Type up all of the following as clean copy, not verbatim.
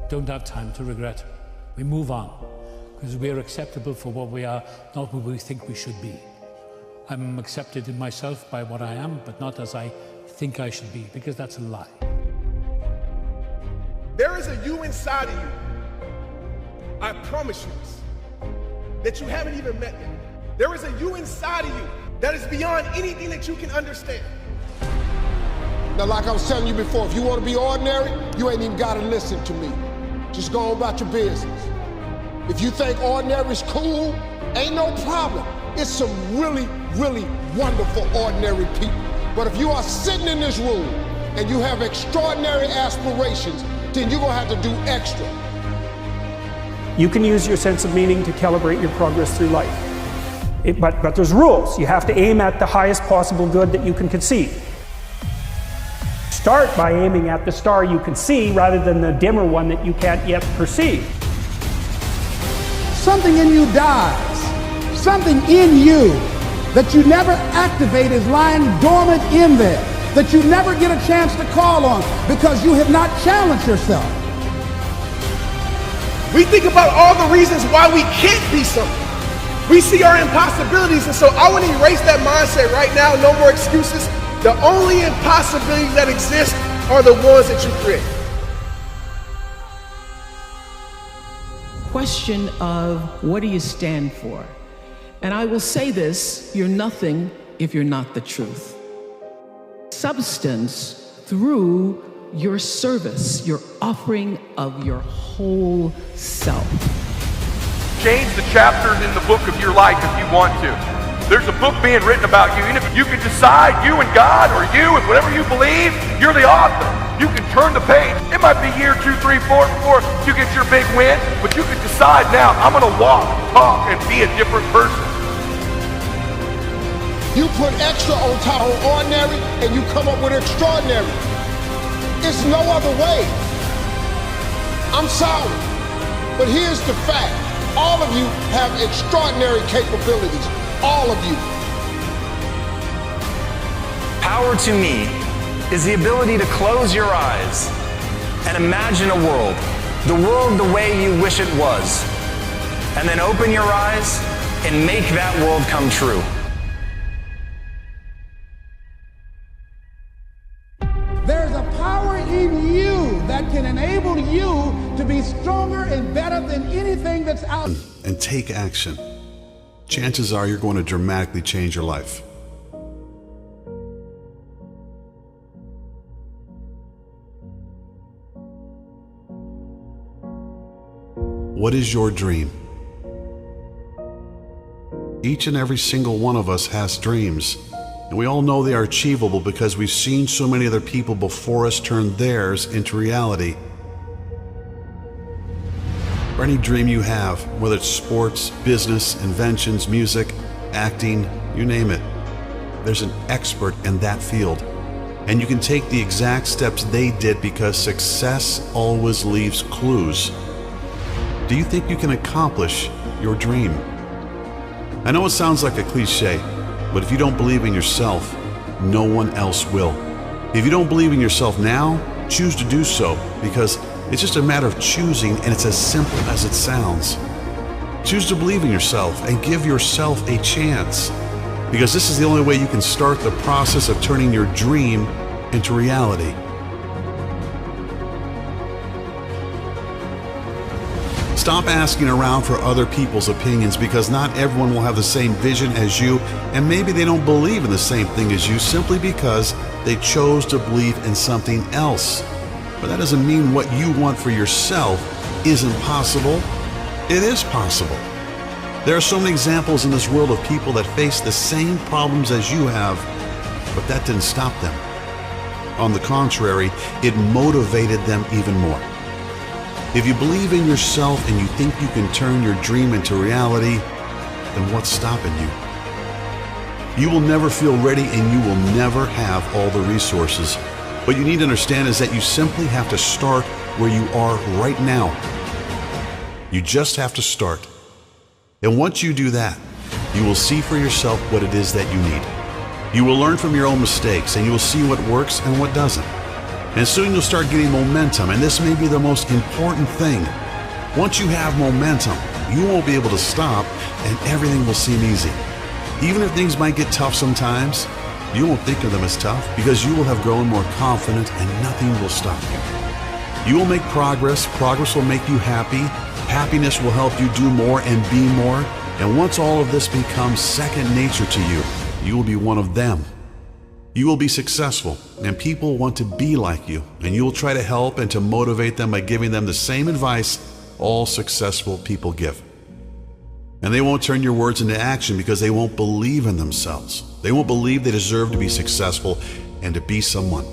don't have time to regret. We move on because we are acceptable for what we are, not what we think we should be. I'm accepted in myself by what I am, but not as I think I should be, because that's a lie. There is a you inside of you, I promise you this, that you haven't even met yet. There is a you inside of you that is beyond anything that you can understand. Now, like I was telling you before, if you want to be ordinary, you ain't even got to listen to me. Just go on about your business. If you think ordinary is cool, ain't no problem. It's some really, really wonderful ordinary people. But if you are sitting in this room and you have extraordinary aspirations, then you're going to have to do extra. You can use your sense of meaning to calibrate your progress through life. But there's rules. You have to aim at the highest possible good that you can conceive. Start by aiming at the star you can see rather than the dimmer one that you can't yet perceive. Something in you dies. Something in you that you never activate is lying dormant in there, that you never get a chance to call on because you have not challenged yourself. We think about all the reasons why we can't be something. We see our impossibilities, and so I want to erase that mindset right now. No more excuses. The only impossibilities that exist are the ones that you create. Question of what do you stand for? And I will say this, you're nothing if you're not the truth. Substance through your service, your offering of your whole self. Change the chapters in the book of your life if you want to. There's a book being written about you, and if you can decide, you and God, or you and whatever you believe, you're the author. You can turn the page. It might be year 2, 3, 4 before you get your big win, but you can decide now, I'm gonna walk, talk, and be a different person. You put extra on top of ordinary, and you come up with extraordinary. It's no other way. I'm sorry, but here's the fact. All of you have extraordinary capabilities. All of you. Power to me is the ability to close your eyes and imagine a world, the world the way you wish it was, and then open your eyes and make that world come true. There's a power in you that can enable you to be stronger and better than anything that's out. And take action. Chances are you're going to dramatically change your life. What is your dream? Each and every single one of us has dreams, and we all know they are achievable because we've seen so many other people before us turn theirs into reality. Or any dream you have, whether it's sports, business, inventions, music, acting, you name it. There's an expert in that field, and you can take the exact steps they did because success always leaves clues. Do you think you can accomplish your dream? I know it sounds like a cliche, but if you don't believe in yourself, no one else will. If you don't believe in yourself now, choose to do so, because it's just a matter of choosing, and it's as simple as it sounds. Choose to believe in yourself and give yourself a chance, because this is the only way you can start the process of turning your dream into reality. Stop asking around for other people's opinions, because not everyone will have the same vision as you, and maybe they don't believe in the same thing as you simply because they chose to believe in something else. But that doesn't mean what you want for yourself isn't possible. It is possible. There are so many examples in this world of people that face the same problems as you have, but that didn't stop them. On the contrary, it motivated them even more. If you believe in yourself and you think you can turn your dream into reality, then what's stopping you? You will never feel ready, and you will never have all the resources. What you need to understand is that you simply have to start where you are right now. You just have to start. And once you do that, you will see for yourself what it is that you need. You will learn from your own mistakes, and you will see what works and what doesn't. And soon you'll start getting momentum, and this may be the most important thing. Once you have momentum, you won't be able to stop, and everything will seem easy. Even if things might get tough sometimes, you won't think of them as tough because you will have grown more confident and nothing will stop you. You will make progress. Progress will make you happy. Happiness will help you do more and be more. And once all of this becomes second nature to you, you will be one of them. You will be successful, and people want to be like you, and you will try to help and to motivate them by giving them the same advice all successful people give. And they won't turn your words into action because they won't believe in themselves. They won't believe they deserve to be successful and to be someone,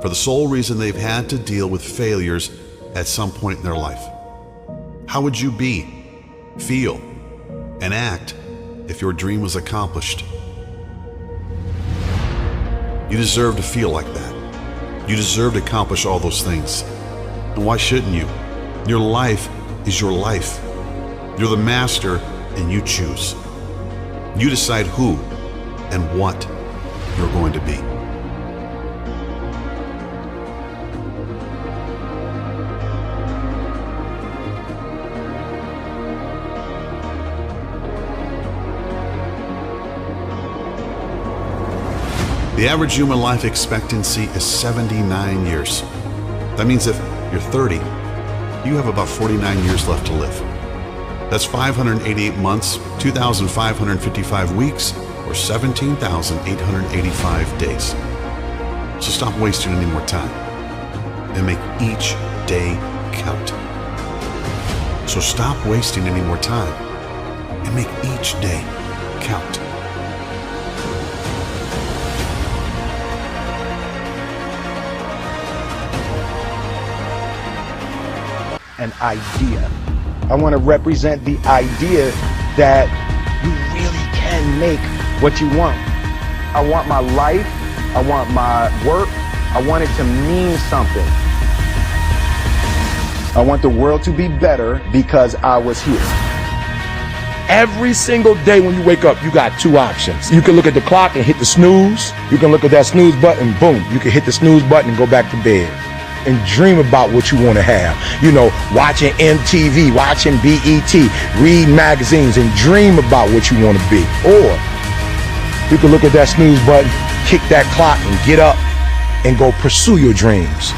for the sole reason they've had to deal with failures at some point in their life. How would you be, feel, and act if your dream was accomplished? You deserve to feel like that. You deserve to accomplish all those things. And why shouldn't you? Your life is your life. You're the master, and you choose. You decide who and what you're going to be. The average human life expectancy is 79 years. That means if you're 30, you have about 49 years left to live. That's 588 months, 2,555 weeks, or 17,885 days. So stop wasting any more time and make each day count. So stop wasting any more time and make each day count. An idea. I want to represent the idea that you really can make what you want. I want my life, I want my work, I want it to mean something. I want the world to be better because I was here. Every single day when you wake up, you got two options. You can look at the clock and hit the snooze. You can look at that snooze button, boom. You can hit the snooze button and go back to bed. And dream about what you want to have. You know, watching MTV, watching BET, read magazines, and dream about what you want to be. Or you can look at that snooze button, kick that clock, and get up and go pursue your dreams.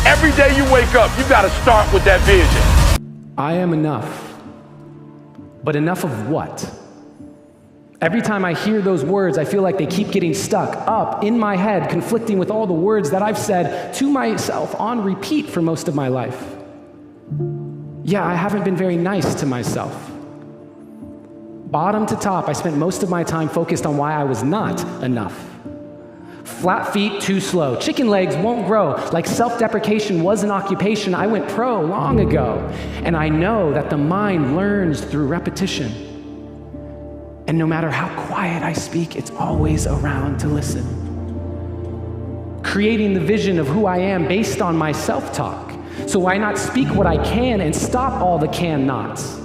Every day you wake up, you got to start with that vision. I am enough. But enough of what? Every time I hear those words, I feel like they keep getting stuck up in my head, conflicting with all the words that I've said to myself on repeat for most of my life. Yeah, I haven't been very nice to myself. Bottom to top, I spent most of my time focused on why I was not enough. Flat feet, too slow. Chicken legs won't grow. Like self-deprecation was an occupation, I went pro long ago. And I know that the mind learns through repetition. And no matter how quiet I speak, it's always around to listen. Creating the vision of who I am based on my self-talk. So why not speak what I can and stop all the can-nots?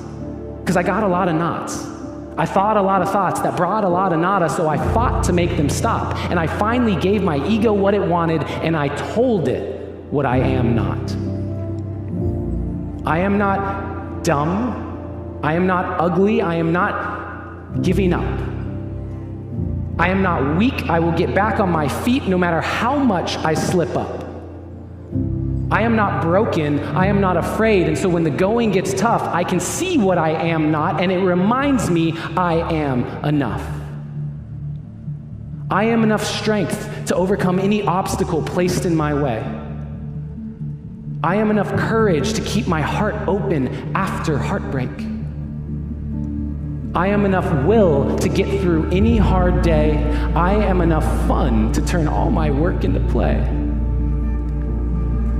Because I got a lot of knots. I thought a lot of thoughts that brought a lot of nada, so I fought to make them stop. And I finally gave my ego what it wanted, and I told it what I am not. I am not dumb. I am not ugly. I am not giving up. I am not weak. I will get back on my feet no matter how much I slip up. I am not broken, I am not afraid, and so when the going gets tough, I can see what I am not, and it reminds me I am enough. I am enough strength to overcome any obstacle placed in my way. I am enough courage to keep my heart open after heartbreak. I am enough will to get through any hard day. I am enough fun to turn all my work into play.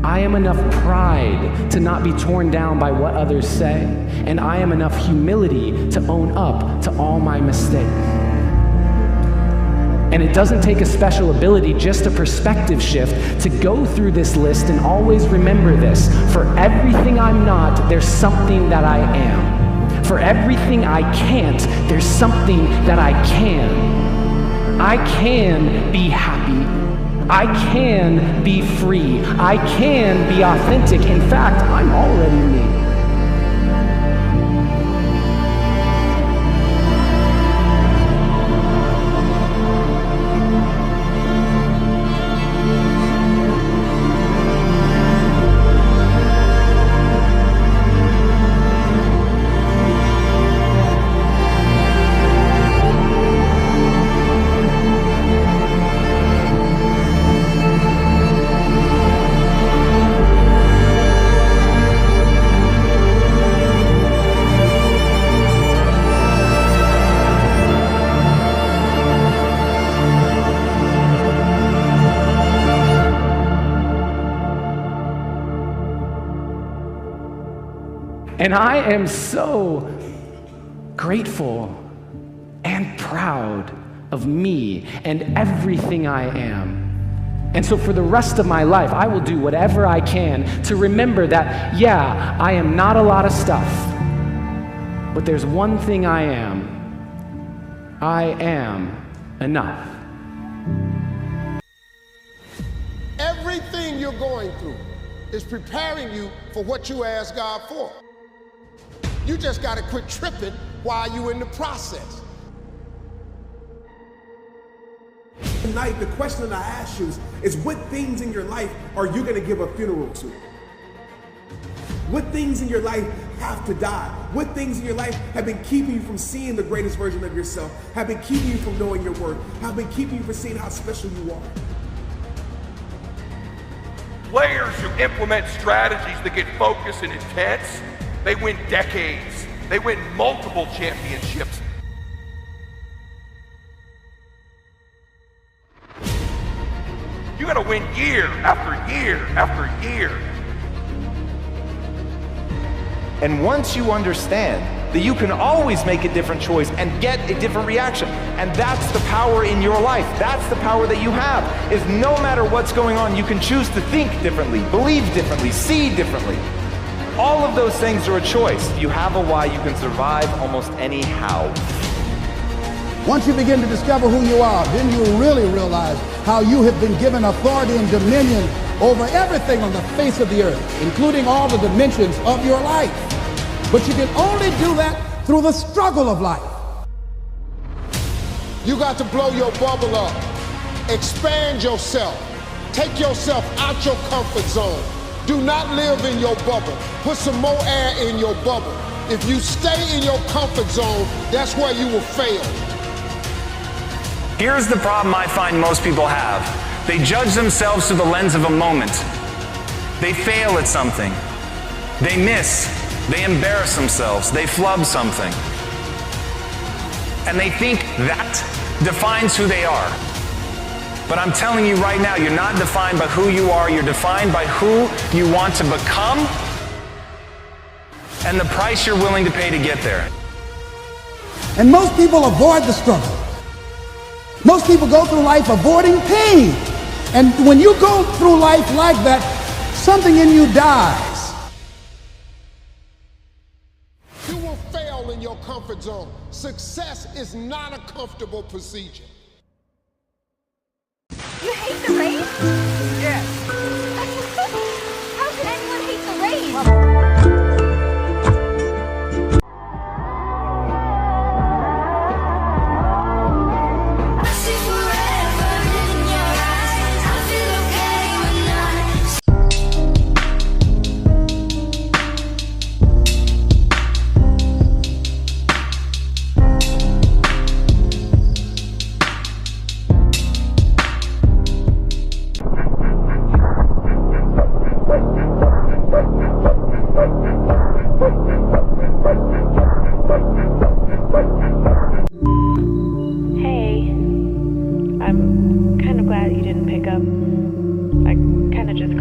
I am enough pride to not be torn down by what others say, and I am enough humility to own up to all my mistakes. And it doesn't take a special ability, just a perspective shift to go through this list and always remember this. For everything I'm not, there's something that I am. For everything I can't, there's something that I can. I can be happy. I can be free. I can be authentic. In fact, I'm already me. And I am so grateful and proud of me and everything I am. And so for the rest of my life, I will do whatever I can to remember that, yeah, I am not a lot of stuff, but there's one thing I am. I am enough. Everything you're going through is preparing you for what you ask God for. You just got to quit tripping while you're in the process. Tonight, the question that I ask you is what things in your life are you going to give a funeral to? What things in your life have to die? What things in your life have been keeping you from seeing the greatest version of yourself, have been keeping you from knowing your worth, have been keeping you from seeing how special you are? Players who implement strategies that get focused and intense, they win decades. They win multiple championships. You gotta win year after year after year. And once you understand that you can always make a different choice and get a different reaction, and that's the power in your life, that's the power that you have, is no matter what's going on, you can choose to think differently, believe differently, see differently. All of those things are a choice. If you have a why, you can survive almost any how. Once you begin to discover who you are, then you really realize how you have been given authority and dominion over everything on the face of the earth, including all the dimensions of your life. But you can only do that through the struggle of life. You got to blow your bubble up, expand yourself, take yourself out your comfort zone. Do not live in your bubble. Put some more air in your bubble. If you stay in your comfort zone, that's where you will fail. Here's the problem I find most people have. They judge themselves through the lens of a moment. They fail at something. They miss. They embarrass themselves. They flub something. And they think that defines who they are. But I'm telling you right now, you're not defined by who you are, you're defined by who you want to become and the price you're willing to pay to get there. And most people avoid the struggle. Most people go through life avoiding pain. And when you go through life like that, something in you dies. You will fail in your comfort zone. Success is not a comfortable procedure. You hate the rain? Yes. How could anyone hate the rain?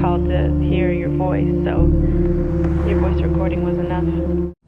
called to hear your voice, so your voice recording was enough.